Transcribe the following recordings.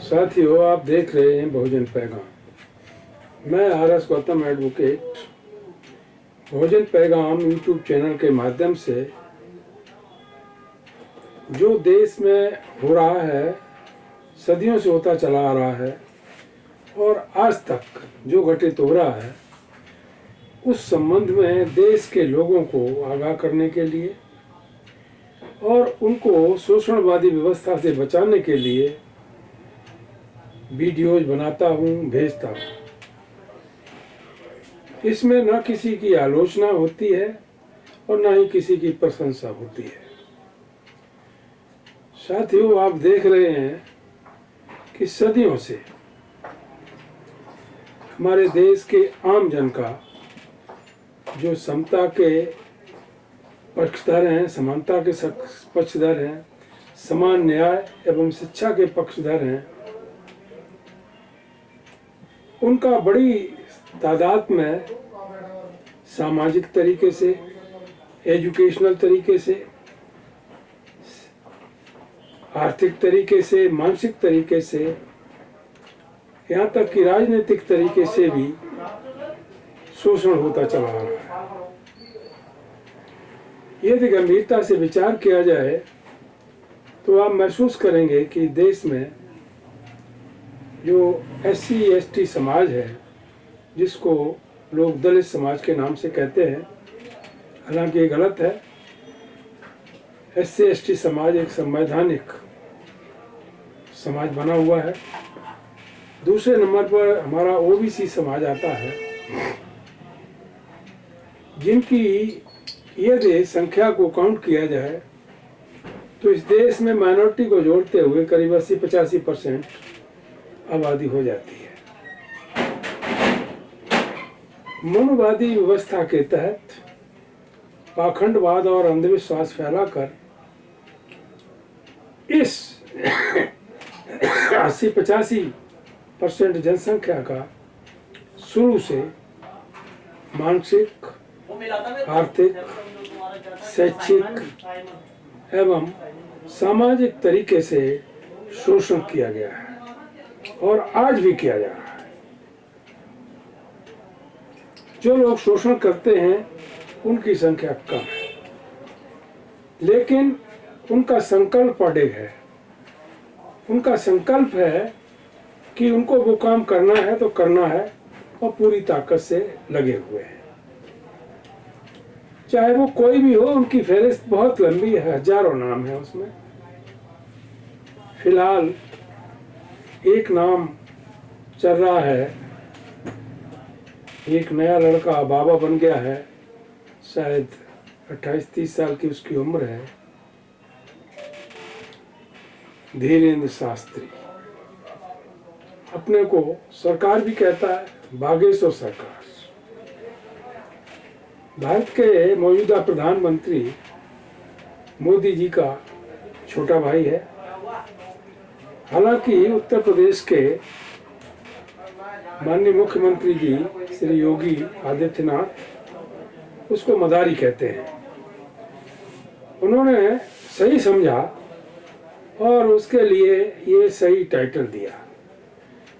साथियों, आप देख रहे हैं बहुजन पैगाम। मैं आर.एस. गौतम एडवोकेट बहुजन पैगाम यूट्यूब चैनल के माध्यम से जो देश में हो रहा है, सदियों से होता चला आ रहा है और आज तक जो घटित हो रहा है, उस संबंध में देश के लोगों को आगाह करने के लिए और उनको शोषणवादी व्यवस्था से बचाने के लिए वीडियोज बनाता हूँ, भेजता हूँ। इसमें न किसी की आलोचना होती है और न ही किसी की प्रशंसा होती है। साथियों, आप देख रहे हैं कि सदियों से हमारे देश के आम जन का जो समता के पक्षधर हैं, समानता के पक्षधर हैं, समान न्याय एवं शिक्षा के पक्षधर हैं, उनका बड़ी तादाद में सामाजिक तरीके से, एजुकेशनल तरीके से, आर्थिक तरीके से, मानसिक तरीके से, यहाँ तक कि राजनीतिक तरीके से भी शोषण होता चला आ रहा है। यदि गंभीरता से विचार किया जाए तो आप महसूस करेंगे कि देश में जो SC/ST समाज है, जिसको लोग दलित समाज के नाम से कहते हैं, हालांकि ये गलत है। SC/ST समाज एक संवैधानिक समाज बना हुआ है। दूसरे नंबर पर हमारा OBC समाज आता है, जिनकी यदि संख्या को काउंट किया जाए तो इस देश में माइनॉरिटी को जोड़ते हुए करीब 80-85% आबादी हो जाती है। मनुवादी व्यवस्था के तहत पाखंडवाद और अंधविश्वास फैलाकर इस 80-85% जनसंख्या का शुरू से मानसिक, आर्थिक, शैक्षिक एवं सामाजिक तरीके से शोषण किया गया है और आज भी किया जा रहा है। जो लोग शोषण करते हैं उनकी संख्या कम है, लेकिन उनका संकल्प अडिग है। उनका संकल्प है कि उनको वो काम करना है तो करना है और पूरी ताकत से लगे हुए हैं। चाहे वो कोई भी हो, उनकी फहरिस्त बहुत लंबी है, हजारों नाम है उसमें। फिलहाल एक नाम चल रहा है, एक नया लड़का बाबा बन गया है, शायद 28-30 साल की उसकी उम्र है, धीरेन्द्र शास्त्री। अपने को सरकार भी कहता है, बागेश्वर सरकार। भारत के मौजूदा प्रधानमंत्री मोदी जी का छोटा भाई है। हालांकि उत्तर प्रदेश के माननीय मुख्यमंत्री जी श्री योगी आदित्यनाथ उसको मदारी कहते हैं। उन्होंने सही समझा और उसके लिए ये सही टाइटल दिया।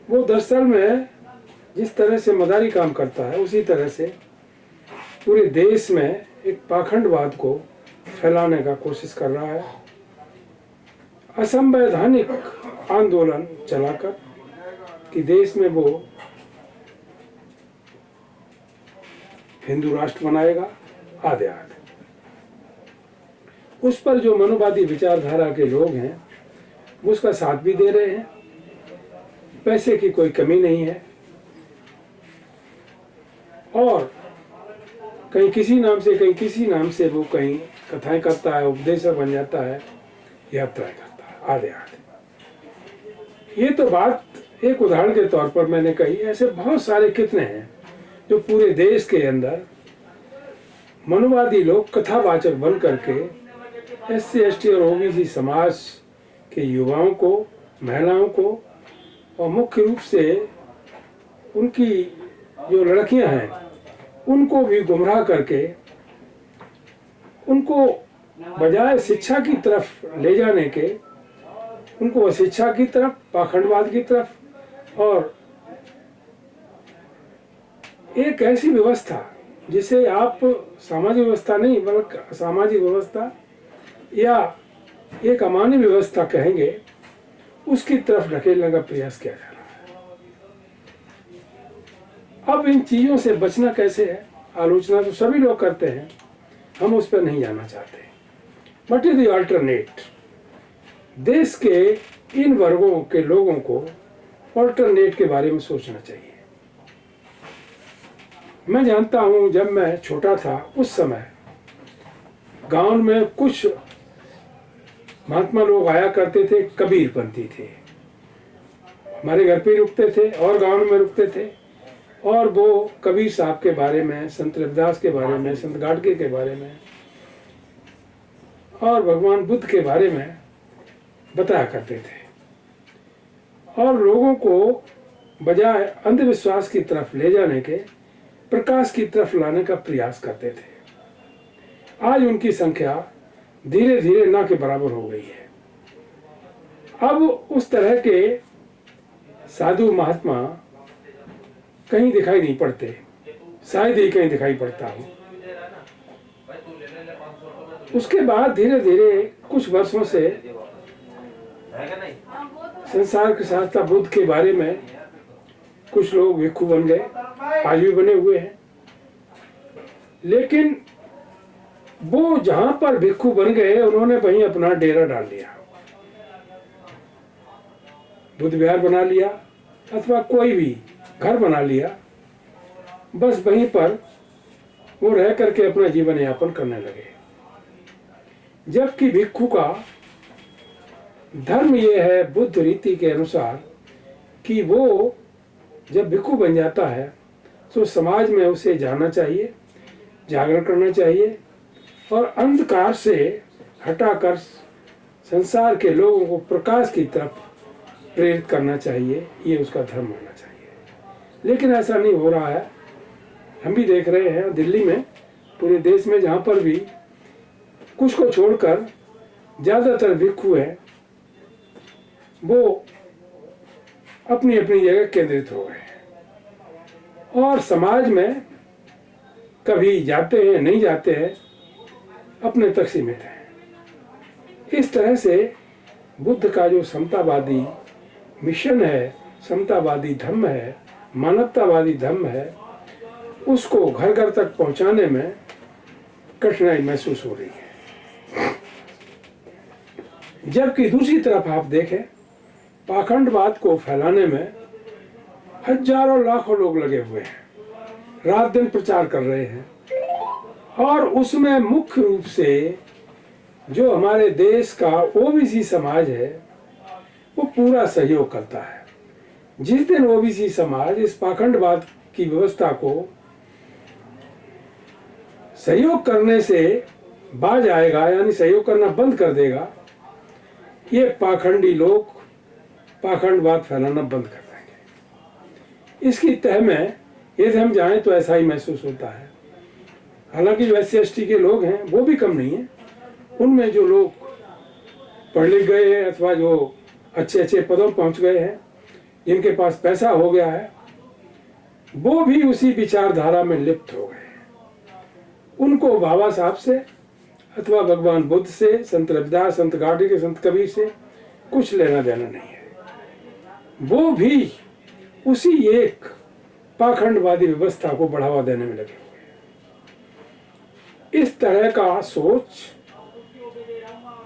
वो दरअसल में जिस तरह से मदारी काम करता है, उसी तरह से पूरे देश में एक पाखंडवाद को फैलाने का कोशिश कर रहा है। असंवैधानिक आंदोलन चलाकर कि देश में वो हिंदू राष्ट्र बनाएगा, आदि आदि। उस पर जो मनुवादी विचारधारा के लोग हैं वो उसका साथ भी दे रहे हैं। पैसे की कोई कमी नहीं है और कहीं किसी नाम से, कहीं किसी नाम से वो कहीं कथाएं करता है, उपदेशक बन जाता है, यात्राएं करता है, आदि आदि। ये तो बात एक उदाहरण के तौर पर मैंने कही। ऐसे बहुत सारे कितने हैं जो पूरे देश के अंदर मनुवादी लोग कथावाचक बन करके SC/ST और OBC समाज के युवाओं को, महिलाओं को और मुख्य रूप से उनकी जो लड़कियां हैं उनको भी गुमराह करके उनको बजाय शिक्षा की तरफ ले जाने के उनको शिक्षा की तरफ, पाखंडवाद की तरफ, और एक ऐसी व्यवस्था जिसे आप सामाजिक व्यवस्था नहीं बल्कि असामाजिक व्यवस्था या एक अमान्य व्यवस्था कहेंगे, उसकी तरफ ढकेलने का प्रयास किया जा रहा है। अब इन चीजों से बचना कैसे है, आलोचना तो सभी लोग करते हैं, हम उस पर नहीं जाना चाहते। बट इज द अल्टरनेट, देश के इन वर्गों के लोगों को अल्टरनेट के बारे में सोचना चाहिए। मैं जानता हूं, जब मैं छोटा था उस समय गांव में कुछ महात्मा लोग आया करते थे, कबीरपंथी थे, हमारे घर पे रुकते थे और गांव में रुकते थे, और वो कबीर साहब के बारे में, संत रविदास के बारे में, संत गाडगे के बारे में और भगवान बुद्ध के बारे में बताया करते थे, और लोगों को बजाय अंधविश्वास की तरफ ले जाने के प्रकाश की तरफ लाने का प्रयास करते थे। आज उनकी संख्या धीरे धीरे ना के बराबर हो गई है। अब उस तरह के साधु महात्मा कहीं दिखाई नहीं पड़ते, शायद ही कहीं दिखाई पड़ता हो। उसके बाद धीरे धीरे कुछ वर्षों से संसार के शास्त्र बुद्ध के बारे में कुछ लोग भिक्षु बन गए, आज भी बने हुए हैं, लेकिन वो जहां पर भिक्षु बन गए उन्होंने वहीं अपना डेरा डाल लिया, बुद्ध विहार बना लिया अथवा कोई भी घर बना लिया, बस वहीं पर वो रह करके अपना जीवन यापन करने लगे। जबकि भिक्षु का धर्म ये है बुद्ध रीति के अनुसार कि वो जब भिक्षु बन जाता है तो समाज में उसे जाना चाहिए, जागरण करना चाहिए, और अंधकार से हटाकर संसार के लोगों को प्रकाश की तरफ प्रेरित करना चाहिए। ये उसका धर्म होना चाहिए। लेकिन ऐसा नहीं हो रहा है। हम भी देख रहे हैं दिल्ली में, पूरे देश में, जहाँ पर भी कुछ को छोड़कर ज़्यादातर भिक्षु हैं, वो अपनी अपनी जगह केंद्रित हो गए और समाज में कभी जाते हैं, नहीं जाते हैं, अपने तक सीमित हैं। इस तरह से बुद्ध का जो समतावादी मिशन है, समतावादी धर्म है, मानवतावादी धर्म है, उसको घर घर तक पहुंचाने में कठिनाई महसूस हो रही है। जबकि दूसरी तरफ आप देखें, पाखंडवाद को फैलाने में हजारों लाखों लोग लगे हुए हैं, रात दिन प्रचार कर रहे हैं, और उसमें मुख्य रूप से जो हमारे देश का ओबीसी समाज है वो पूरा सहयोग करता है। जिस दिन ओबीसी समाज इस पाखंडवाद की व्यवस्था को सहयोग करने से बाज आएगा, यानी सहयोग करना बंद कर देगा, ये पाखंडी लोग पाखंडवाद फैलाना बंद कर देंगे। इसकी तह में यदि हम जाएं तो ऐसा ही महसूस होता है। हालांकि जो SC/ST के लोग हैं वो भी कम नहीं है, उनमें जो लोग पढ़ लिख गए हैं अथवा जो अच्छे अच्छे पदों पहुंच गए हैं, जिनके पास पैसा हो गया है, वो भी उसी विचारधारा में लिप्त हो गए। उनको बाबा साहब से अथवा भगवान बुद्ध से, संत रविदास, संत गाडगे, संत कबीर से कुछ लेना देना नहीं है। वो भी उसी एक पाखंडवादी व्यवस्था को बढ़ावा देने में लगे हुए हैं। इस तरह का सोच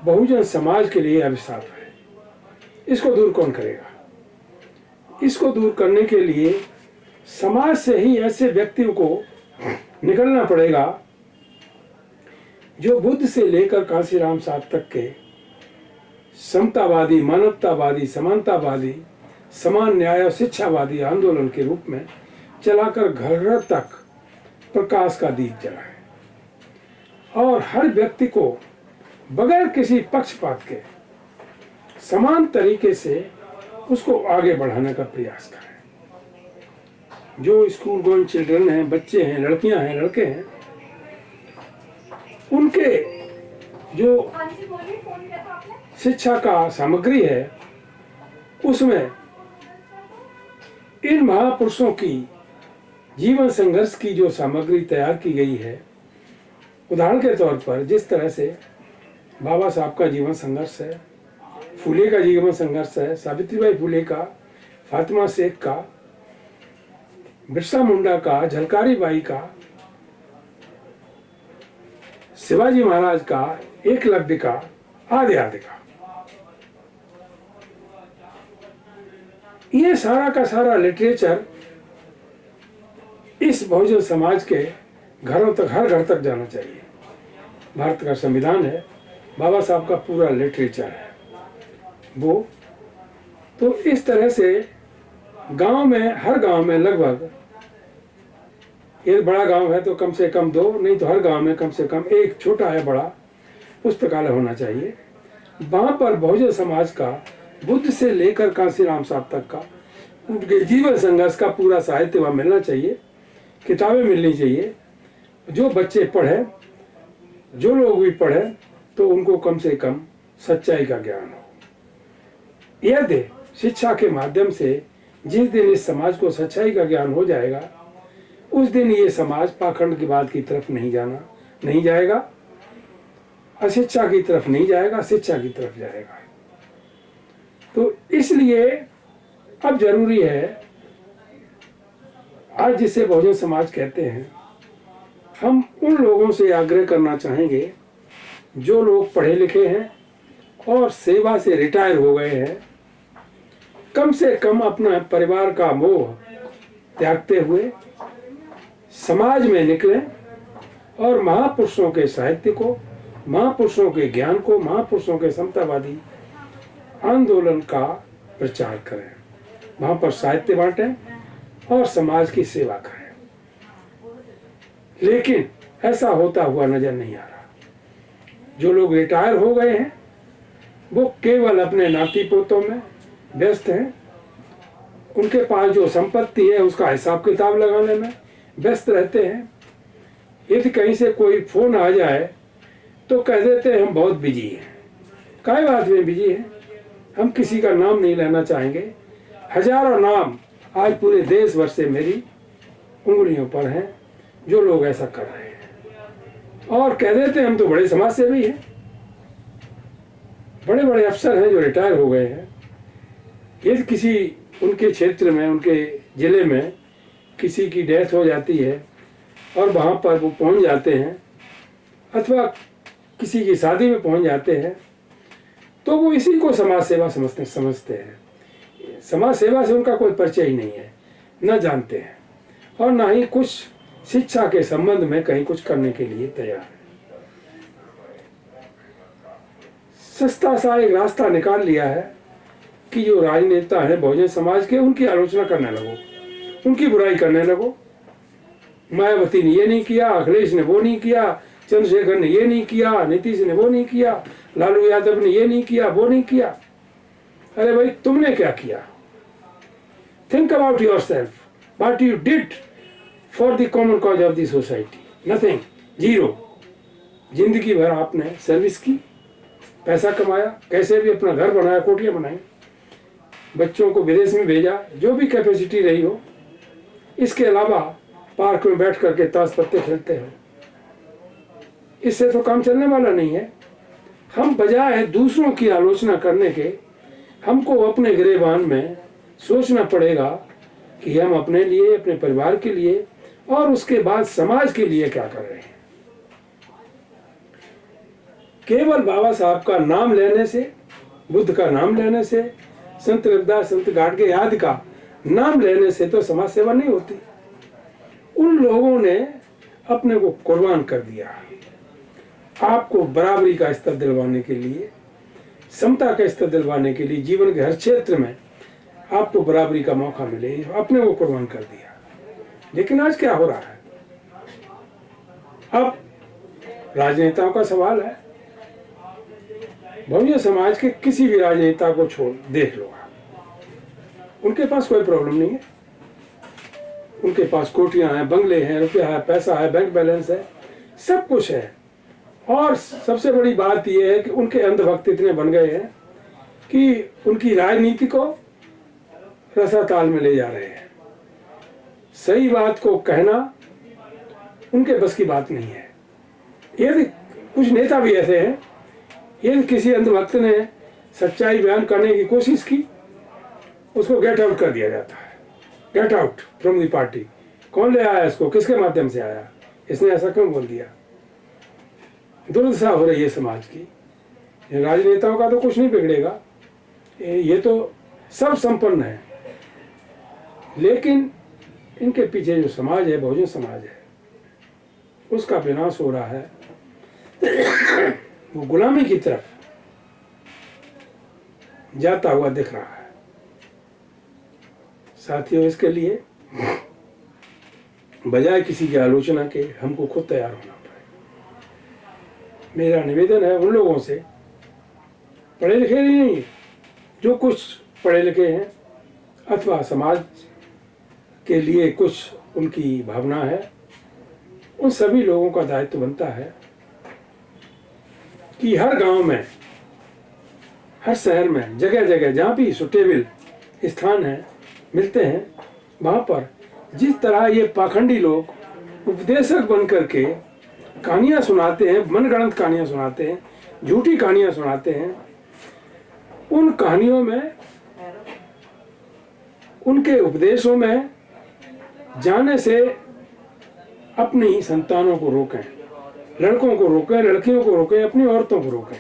बहुजन समाज के लिए अभिशाप है। इसको दूर कौन करेगा? इसको दूर करने के लिए समाज से ही ऐसे व्यक्तियों को निकलना पड़ेगा जो बुद्ध से लेकर कांसीराम साहब तक के समतावादी, मानवतावादी, समानतावादी, समान न्याय और शिक्षावादी आंदोलन के रूप में चलाकर घर घर तक प्रकाश का दीप जलाए और हर व्यक्ति को बगैर किसी पक्षपात के समान तरीके से उसको आगे बढ़ाने का प्रयास करें। जो स्कूल गोइंग चिल्ड्रन हैं, बच्चे हैं, लड़कियां हैं, लड़के हैं, उनके जो शिक्षा का सामग्री है उसमें इन महापुरुषों की जीवन संघर्ष की जो सामग्री तैयार की गई है, उदाहरण के तौर पर जिस तरह से बाबा साहब का जीवन संघर्ष है, फूले का जीवन संघर्ष है, सावित्रीबाई फूले का, फातिमा शेख का, बिरसा मुंडा का, झलकारी बाई का, शिवाजी महाराज का, एकलव्य का, आदि आदि का, ये सारा का सारा लिटरेचर इस बहुजन समाज के घरों तक, हर घर तक जाना चाहिए। भारत का संविधान है, बाबा साहब का पूरा लिटरेचर है वो। तो इस तरह से गांव में, हर गांव में लगभग, ये बड़ा गांव है तो कम से कम 2, नहीं तो हर गांव में कम से कम एक छोटा है बड़ा पुस्तकालय होना चाहिए। वहां पर बहुजन समाज का, बुद्ध से लेकर कांसीराम साहब तक का, उनके जीवन संघर्ष का पूरा साहित्य वहां मिलना चाहिए, किताबें मिलनी चाहिए। जो बच्चे पढ़े, जो लोग भी पढ़े, तो उनको कम से कम सच्चाई का ज्ञान हो। यदि शिक्षा के माध्यम से जिस दिन इस समाज को सच्चाई का ज्ञान हो जाएगा, उस दिन ये समाज पाखंडवाद की तरफ नहीं जाएगा, अशिक्षा की तरफ नहीं जाएगा, शिक्षा की तरफ जाएगा। तो इसलिए अब जरूरी है, आज जिसे बहुजन समाज कहते हैं, हम उन लोगों से आग्रह करना चाहेंगे जो लोग पढ़े लिखे हैं और सेवा से रिटायर हो गए हैं, कम से कम अपना परिवार का मोह त्यागते हुए समाज में निकलें और महापुरुषों के साहित्य को, महापुरुषों के ज्ञान को, महापुरुषों के समतावादी आंदोलन का प्रचार करें, वहां पर साहित्य बांटें और समाज की सेवा करें। लेकिन ऐसा होता हुआ नजर नहीं आ रहा। जो लोग रिटायर हो गए हैं वो केवल अपने नाती पोतों में व्यस्त हैं, उनके पास जो संपत्ति है उसका हिसाब किताब लगाने में व्यस्त रहते हैं। यदि कहीं से कोई फोन आ जाए तो कह देते हैं हम बहुत बिजी हैं। काय बात में बिजी हैं? हम किसी का नाम नहीं लेना चाहेंगे, हजारों नाम आज पूरे देश भर से मेरी उंगलियों पर हैं जो लोग ऐसा कर रहे हैं, और कह देते हैं हम तो बड़े समाज सेवी हैं। बड़े बड़े अफसर हैं जो रिटायर हो गए हैं। यदि किसी उनके क्षेत्र में, उनके जिले में किसी की डेथ हो जाती है और वहाँ पर वो पहुँच जाते हैं, अथवा किसी की शादी में पहुँच जाते हैं, तो वो इसी को समाज सेवा समझते हैं। समाज सेवा से उनका कोई परिचय ही नहीं है, न जानते हैं, और ना ही कुछ शिक्षा के संबंध में कहीं कुछ करने के लिए तैयार है। सस्ता सा एक रास्ता निकाल लिया है कि जो राजनेता हैं बहुजन समाज के, उनकी आलोचना करने लगो, उनकी बुराई करने लगो। मायावती ने ये नहीं किया, अखिलेश ने वो नहीं किया, चंद्रशेखर ने ये नहीं किया, नीतीश ने वो नहीं किया, लालू यादव ने ये नहीं किया, वो नहीं किया। अरे भाई, तुमने क्या किया? Think about yourself, what you did for the common cause of the society. Nothing, zero. जिंदगी भर आपने सर्विस की, पैसा कमाया, कैसे भी अपना घर बनाया, कोठियां बनाई, बच्चों को विदेश में भेजा, जो भी कैपेसिटी रही हो। इसके अलावा पार्क में बैठ करके ताश पत्ते खेलते हो, इससे तो काम चलने वाला नहीं है। हम बजाय दूसरों की आलोचना करने के, हमको अपने गिरेबान में सोचना पड़ेगा कि हम अपने लिए, अपने परिवार के लिए और उसके बाद समाज के लिए क्या कर रहे हैं। केवल बाबा साहब का नाम लेने से, बुद्ध का नाम लेने से, संत रविदास, संत गाडगे आदि का नाम लेने से तो समाज सेवा नहीं होती। उन लोगों ने अपने को कुर्बान कर दिया आपको बराबरी का स्तर दिलवाने के लिए, समता का स्तर दिलवाने के लिए, जीवन के हर क्षेत्र में आपको बराबरी का मौका मिले, अपने को कुर्बान कर दिया। लेकिन आज क्या हो रहा है? अब राजनेताओं का सवाल है। बहुजन समाज के किसी भी राजनेता को छोड़ देख लो आप, उनके पास कोई प्रॉब्लम नहीं है। उनके पास कोठियां हैं, बंगले हैं, रुपया है, पैसा है, बैंक बैलेंस है, सब कुछ है। और सबसे बड़ी बात यह है कि उनके अंधभक्त इतने बन गए हैं कि उनकी राजनीति को रसाताल में ले जा रहे हैं। सही बात को कहना उनके बस की बात नहीं है। यदि कुछ नेता भी ऐसे हैं, यदि किसी अंधभक्त ने सच्चाई बयान करने की कोशिश की, उसको गेट आउट कर दिया जाता है। Get out from the party. कौन ले आया इसको, किसके माध्यम से आया, इसने ऐसा क्यों बोल दिया। दुर्दशा हो रही है समाज की। राजनेताओं का तो कुछ नहीं बिगड़ेगा, ये तो सब संपन्न है, लेकिन इनके पीछे जो समाज है, बहुजन समाज है, उसका विनाश हो रहा है। वो गुलामी की तरफ जाता हुआ दिख रहा है। साथियों, इसके लिए बजाय किसी की आलोचना के हमको खुद तैयार होना पड़ेगा। मेरा निवेदन है उन लोगों से, पढ़े लिखे नहीं, जो कुछ पढ़े लिखे हैं अथवा समाज के लिए कुछ उनकी भावना है, उन सभी लोगों का दायित्व बनता है कि हर गांव में, हर शहर में, जगह जगह जहाँ भी सुटेबल स्थान है, मिलते हैं, वहाँ पर जिस तरह ये पाखंडी लोग उपदेशक बन करके कहानियाँ सुनाते हैं, मनगढ़ंत कहानियाँ सुनाते हैं, झूठी कहानियाँ सुनाते हैं, उन कहानियों में, उनके उपदेशों में जाने से अपनी संतानों को रोकें, लड़कों को रोकें, लड़कियों को रोकें, अपनी औरतों को रोकें।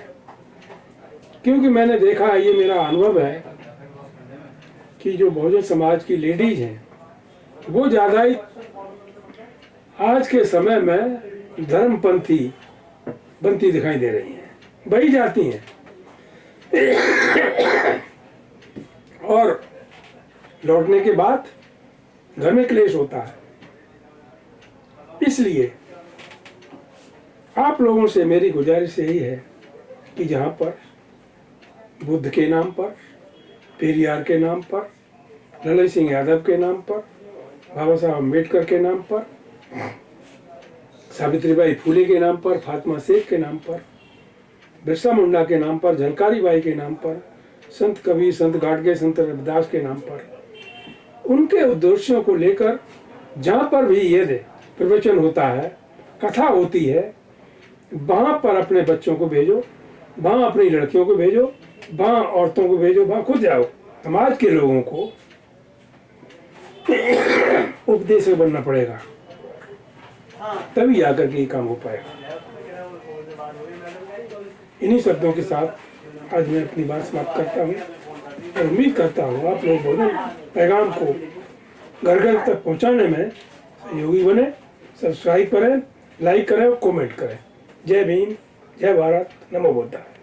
क्योंकि मैंने देखा है, ये मेरा अनुभव है कि जो बहुजन समाज की लेडीज हैं, वो ज़्यादा ही आज के समय में धर्मपंथी बनती दिखाई दे रही हैं, बही जाती हैं और लौटने के बाद घर में क्लेश होता है। इसलिए आप लोगों से मेरी गुजारिश यही है कि जहाँ पर बुद्ध के नाम पर, पेरियार के नाम पर, ललन सिंह यादव के नाम पर, बाबा साहब अम्बेडकर के नाम पर, सावित्रीबाई फुले के नाम पर, फातिमा शेख के नाम पर, बिरसा मुंडा के नाम पर, झलकारी बाई के नाम पर, संत कबीर, संत गाडगे, संत रविदास के नाम पर, उनके उद्देश्यों को लेकर जहाँ पर भी ये प्रवचन होता है, कथा होती है, वहाँ पर अपने बच्चों को भेजो, वहाँ अपनी लड़कियों को भेजो, वहाँ औरतों को भेजो, वहाँ खुद जाओ। समाज के लोगों को उपदेशक बनना पड़ेगा, तभी आकर के ये काम हो पाएगा। इन्हीं शब्दों के साथ आज मैं अपनी बात समाप्त करता हूँ और उम्मीद करता हूँ आप लोग बहुजन पैगाम को घर घर तक पहुँचाने में सहयोगी बने। सब्सक्राइब करें, लाइक करें और कमेंट करें। जय भीम, जय भारत, नमो बुद्धाय।